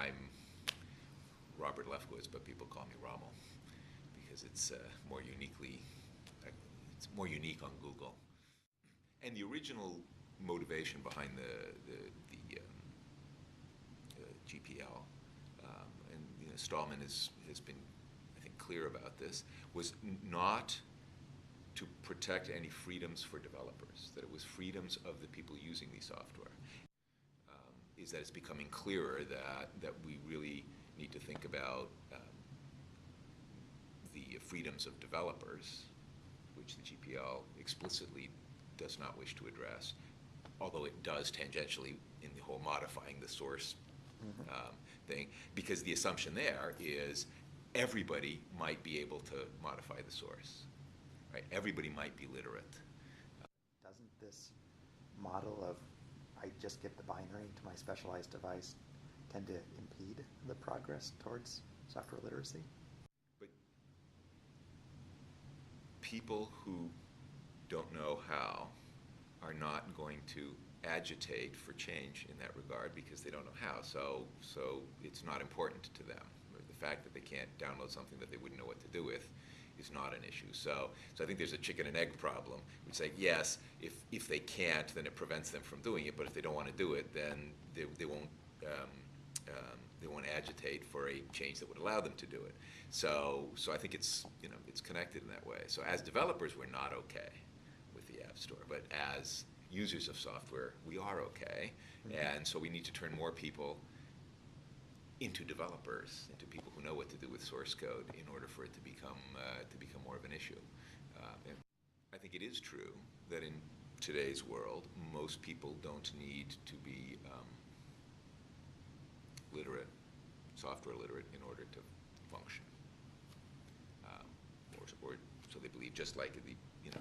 I'm Robert Lefkowitz, but people call me Rommel because it's it's more unique on Google. And the original motivation behind the GPL, and Stallman has been, I think, clear about this, was not to protect any freedoms for developers, that it was freedoms of the people using the software. Is that it's becoming clearer that we really need to think about the freedoms of developers, which the GPL explicitly does not wish to address, although it does tangentially in the whole modifying the source thing, because the assumption there is everybody might be able to modify the source, right? Everybody might be literate. Doesn't this model of I just get the binary to my specialized device tend to impede the progress towards software literacy? But people who don't know how are not going to agitate for change in that regard because they don't know how. So it's not important to them. The fact that they can't download something that they wouldn't know what to do with is not an issue. So I think there's a chicken and egg problem. We say, yes, if they can't, then it prevents them from doing it. But if they don't want to do it, then they won't agitate for a change that would allow them to do it. So I think it's connected in that way. So as developers, we're not okay with the App Store, but as users of software, we are okay. And so we need to turn more people into developers, into people who know what to do with source code in order for it to become more of an issue. And I think it is true that in today's world, most people don't need to be literate, software literate, in order to function. Or so they believe, just like in the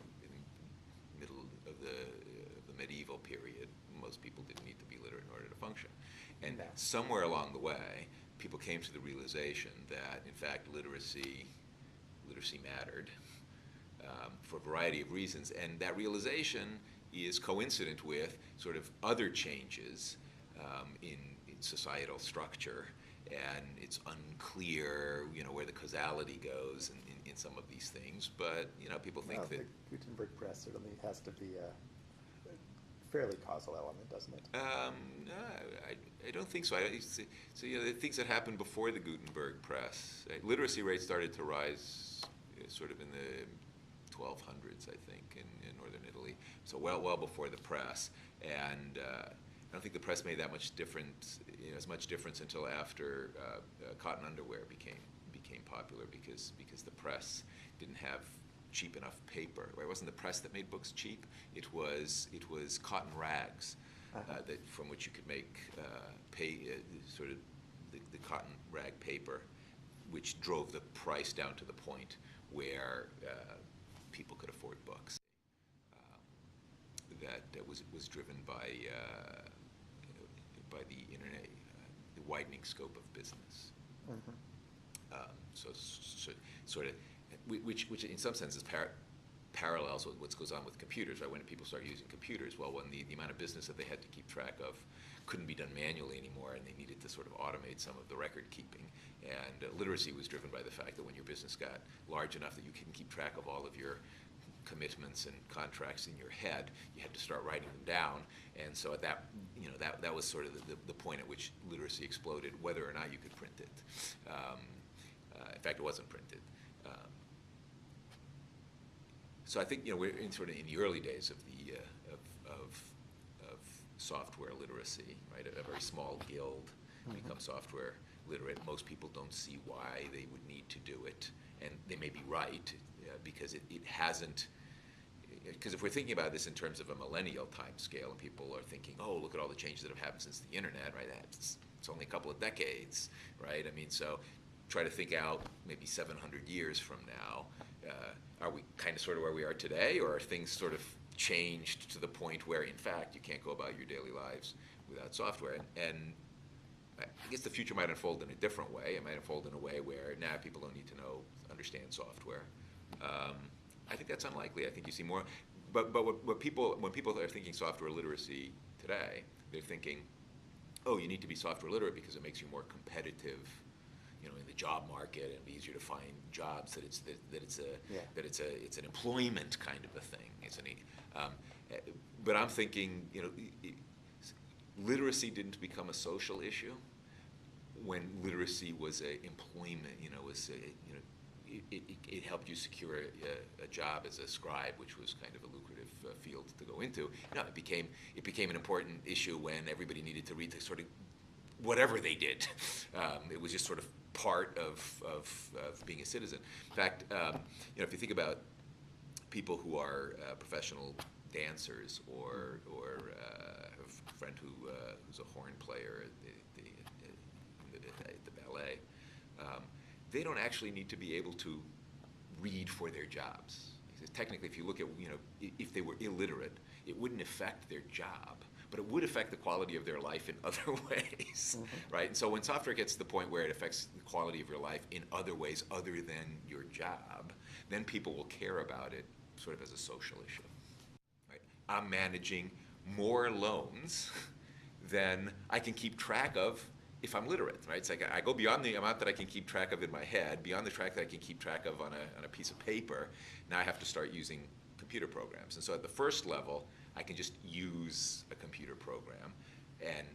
middle of the medieval period, most people didn't need to be literate in order to function. And somewhere along the way, people came to the realization that, in fact, literacy mattered for a variety of reasons. And that realization is coincident with sort of other changes in societal structure. And it's unclear, where the causality goes in some of these things. But, people think that the Gutenberg press certainly has to be a fairly causal element, doesn't it? I don't think so. The things that happened before the Gutenberg press, literacy rates started to rise sort of in the 1200s, I think, in northern Italy. So well before the press. And I don't think the press made that much difference, as much difference until after cotton underwear became popular, because the press didn't have cheap enough paper. It wasn't the press that made books cheap. It was cotton rags that from which you could make sort of the cotton rag paper, which drove the price down to the point where people could afford books. That was driven by the internet, the widening scope of business. So sort of, which in some senses parallels with what goes on with computers, right? When people start using computers, well, when the amount of business that they had to keep track of couldn't be done manually anymore, and they needed to sort of automate some of the record keeping. And literacy was driven by the fact that when your business got large enough that you couldn't keep track of all of your commitments and contracts in your head, you had to start writing them down. And so at that was sort of the point at which literacy exploded, whether or not you could print it. In fact, it wasn't printed. So I think we're in the early days of the of software literacy, right? A very small guild becomes software literate. Most people don't see why they would need to do it, and they may be right because it hasn't. Because if we're thinking about this in terms of a millennial time scale, and people are thinking, oh, look at all the changes that have happened since the internet, right? It's only a couple of decades, right? I mean, so try to think out maybe 700 years from now. Are we kind of sort of where we are today, or are things sort of changed to the point where, in fact, you can't go about your daily lives without software? And I guess the future might unfold in a different way. It might unfold in a way where now people don't need to understand software. I think that's unlikely. I think you see more. But when people are thinking software literacy today, they're thinking oh, you need to be software literate because it makes you more competitive, you know, in the job market, and be easier to find jobs. That it's an employment kind of a thing, isn't it? But I'm thinking, you know, literacy didn't become a social issue when literacy was a employment. You know, it helped you secure a job as a scribe, which was kind of a lucrative field to go into. No, it became an important issue when everybody needed to read the sort of whatever they did. It was just sort of part of being a citizen. In fact, you know, if you think about people who are professional dancers, or I have a friend who's a horn player at the ballet, they don't actually need to be able to read for their jobs. Because technically, if you look at, you know, if they were illiterate, it wouldn't affect their job, but it would affect the quality of their life in other ways, right? And so when software gets to the point where it affects the quality of your life in other ways other than your job, then people will care about it sort of as a social issue. Right? I'm managing more loans than I can keep track of if I'm literate, right? It's like I go beyond the amount that I can keep track of in my head, beyond the track that I can keep track of on a piece of paper. Now I have to start using computer programs. And so at the first level, I can just use a computer program and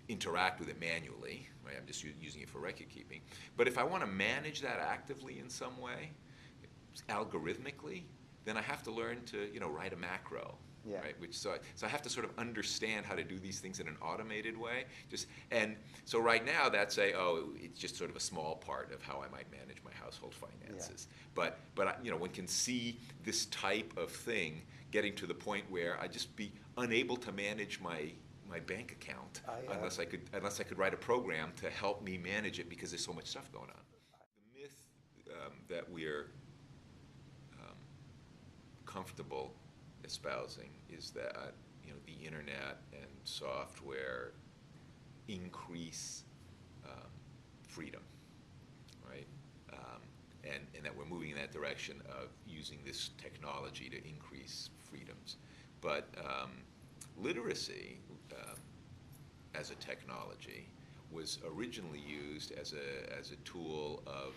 interact with it manually, right? I'm just using it for record keeping. But if I want to manage that actively in some way, algorithmically, then I have to learn to, you know, write a macro. Yeah. Right? So I have to sort of understand how to do these things in an automated way. And so right now that's it's just sort of a small part of how I might manage my household finances. Yeah. But you know, one can see this type of thing getting to the point where I'd just be unable to manage my bank account unless I could write a program to help me manage it, because there's so much stuff going on. The myth that we're comfortable espousing is that, you know, the internet and software increase freedom, right? And that we're moving in that direction of using this technology to increase freedoms. But literacy as a technology was originally used as a tool of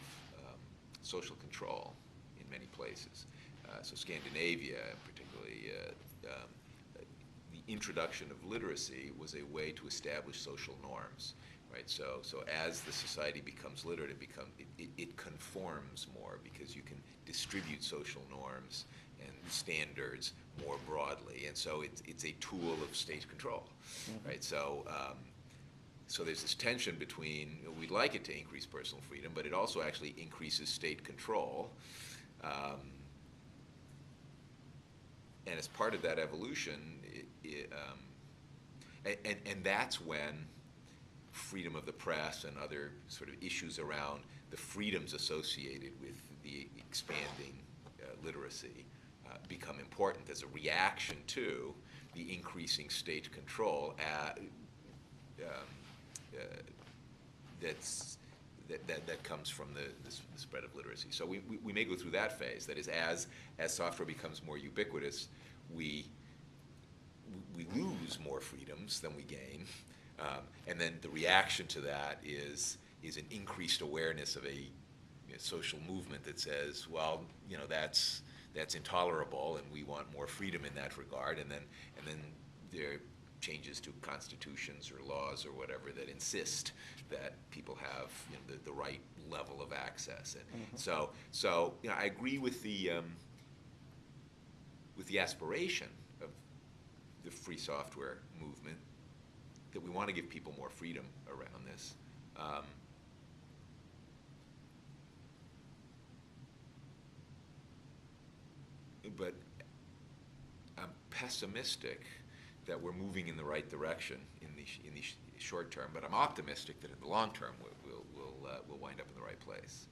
social control in many places. So Scandinavia, particularly, the introduction of literacy was a way to establish social norms, right? So as the society becomes literate, it conforms more, because you can distribute social norms and standards more broadly, and so it's a tool of state control, right? So there's this tension between, you know, we'd like it to increase personal freedom, but it also actually increases state control. And as part of that evolution, and that's when freedom of the press and other sort of issues around the freedoms associated with the expanding literacy become important as a reaction to the increasing state control that comes from the spread of literacy. So we may go through that phase. That is, as software becomes more ubiquitous, we lose more freedoms than we gain, and then the reaction to that is an increased awareness of a social movement that says, well, you know, that's intolerable, and we want more freedom in that regard, and then there are changes to constitutions or laws or whatever that insist that people have, you know, the right level of access. And so you know, I agree with the aspiration of the free software movement, that we want to give people more freedom around this. But I'm pessimistic that we're moving in the right direction in the short term, but I'm optimistic that in the long term we'll wind up in the right place.